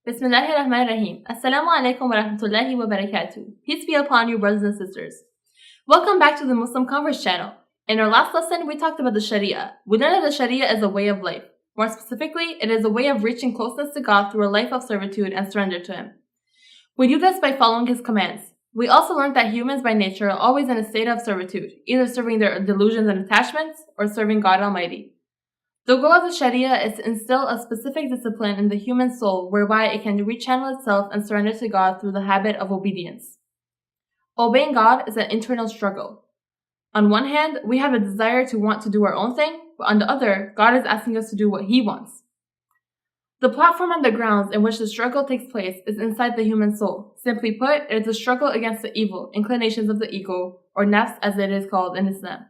Bismillahirrahmanirrahim. Assalamu alaikum wa rahmatullahi wa barakatuh. Peace be upon you, brothers and sisters. Welcome back to the Muslim Converse channel. In our last lesson, we talked about the Sharia. We learned that the Sharia is a way of life. More specifically, it is a way of reaching closeness to God through a life of servitude and surrender to Him. We do this by following His commands. We also learned that humans by nature are always in a state of servitude, either serving their delusions and attachments or serving God Almighty. The goal of the Sharia is to instill a specific discipline in the human soul whereby it can rechannel itself and surrender to God through the habit of obedience. Obeying God is an internal struggle. On one hand, we have a desire to want to do our own thing, but on the other, God is asking us to do what He wants. The platform and the grounds in which the struggle takes place is inside the human soul. Simply put, it is a struggle against the evil inclinations of the ego, or nafs as it is called in Islam.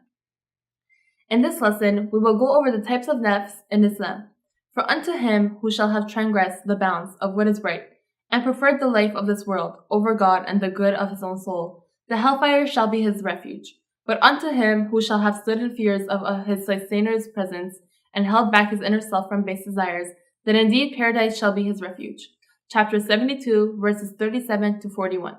In this lesson, we will go over the types of nafs in Islam. For unto him who shall have transgressed the bounds of what is right, and preferred the life of this world over God and the good of his own soul, the hellfire shall be his refuge. But unto him who shall have stood in fears of his sustainer*s presence, and held back his inner self from base desires, then indeed paradise shall be his refuge. Chapter 72, verses 37 to 41.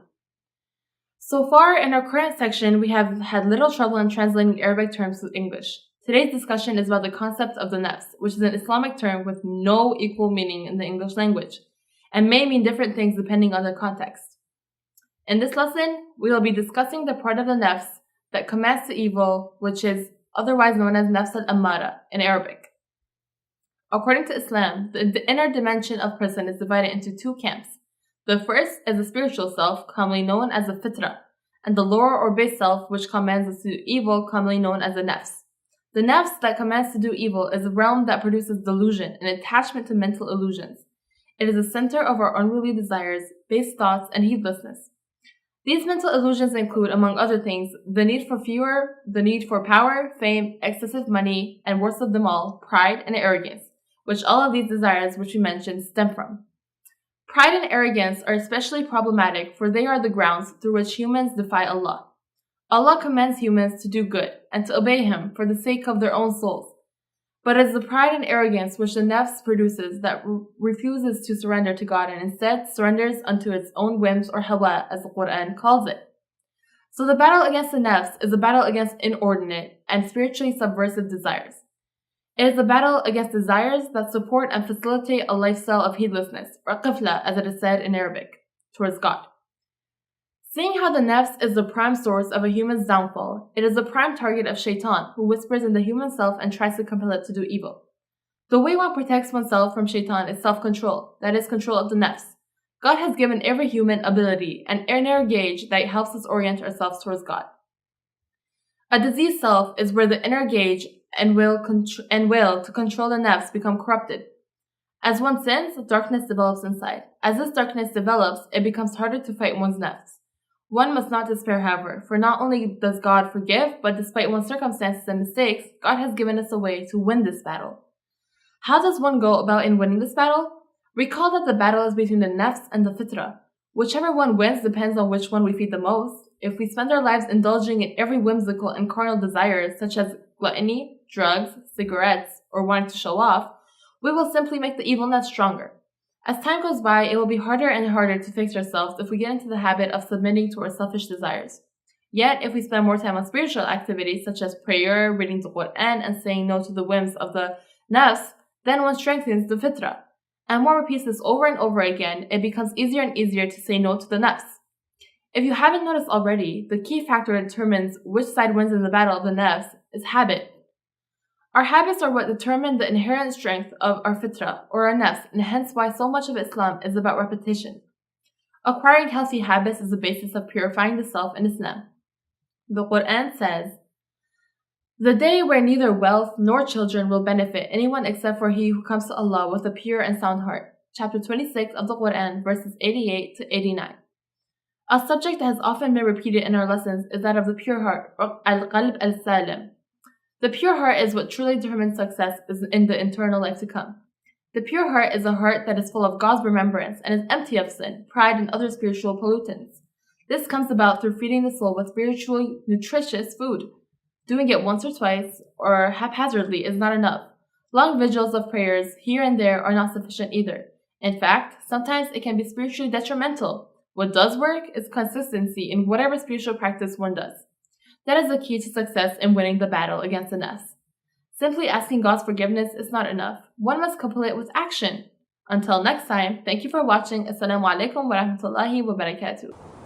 So far, in our current section, we have had little trouble in translating Arabic terms to English. Today's discussion is about the concept of the nafs, which is an Islamic term with no equal meaning in the English language, and may mean different things depending on the context. In this lesson, we will be discussing the part of the nafs that commands to evil, which is otherwise known as nafs al-ammara in Arabic. According to Islam, the inner dimension of person is divided into two camps. The first is the spiritual self, commonly known as the fitra, and the lower or base self, which commands us to do evil, commonly known as the nafs. The nafs that commands to do evil is a realm that produces delusion and attachment to mental illusions. It is the center of our unruly desires, base thoughts, and heedlessness. These mental illusions include, among other things, the need for power, fame, excessive money, and worst of them all, pride and arrogance, which all of these desires which we mentioned stem from. Pride and arrogance are especially problematic, for they are the grounds through which humans defy Allah. Allah commands humans to do good and to obey Him for the sake of their own souls. But it is the pride and arrogance which the nafs produces that refuses to surrender to God and instead surrenders unto its own whims or hawa, as the Qur'an calls it. So the battle against the nafs is a battle against inordinate and spiritually subversive desires. It is a battle against desires that support and facilitate a lifestyle of heedlessness, or qifla as it is said in Arabic, towards God. Seeing how the nafs is the prime source of a human's downfall, it is the prime target of shaitan, who whispers in the human self and tries to compel it to do evil. The way one protects oneself from shaitan is self-control, that is, control of the nafs. God has given every human ability, an inner gauge that helps us orient ourselves towards God. A diseased self is where the inner gauge and will to control the nafs become corrupted. As one sins, darkness develops inside. As this darkness develops, it becomes harder to fight one's nafs. One must not despair, however, for not only does God forgive, but despite one's circumstances and mistakes, God has given us a way to win this battle. How does one go about in winning this battle? Recall that the battle is between the nafs and the fitra. Whichever one wins depends on which one we feed the most. If we spend our lives indulging in every whimsical and carnal desire, such as gluttony, drugs, cigarettes, or wanting to show off, we will simply make the evil nafs stronger. As time goes by, it will be harder and harder to fix ourselves if we get into the habit of submitting to our selfish desires. Yet, if we spend more time on spiritual activities such as prayer, reading the Qur'an, and saying no to the whims of the nafs, then one strengthens the fitra. And one repeats this over and over again, it becomes easier and easier to say no to the nafs. If you haven't noticed already, the key factor that determines which side wins in the battle of the nafs is habit. Our habits are what determine the inherent strength of our fitra, or our nafs, and hence why so much of Islam is about repetition. Acquiring healthy habits is the basis of purifying the self in Islam. The Qur'an says, "The day where neither wealth nor children will benefit anyone except for he who comes to Allah with a pure and sound heart." Chapter 26 of the Qur'an, verses 88 to 89. A subject that has often been repeated in our lessons is that of the pure heart, or al-qalb al-salim. The pure heart is what truly determines success in the eternal life to come. The pure heart is a heart that is full of God's remembrance and is empty of sin, pride, and other spiritual pollutants. This comes about through feeding the soul with spiritually nutritious food. Doing it once or twice, or haphazardly, is not enough. Long vigils of prayers here and there are not sufficient either. In fact, sometimes it can be spiritually detrimental. What does work is consistency in whatever spiritual practice one does. That is the key to success in winning the battle against the nafs. Simply asking God's forgiveness is not enough. One must couple it with action. Until next time, thank you for watching. Assalamu alaikum wa rahmatullahi wa barakatuh.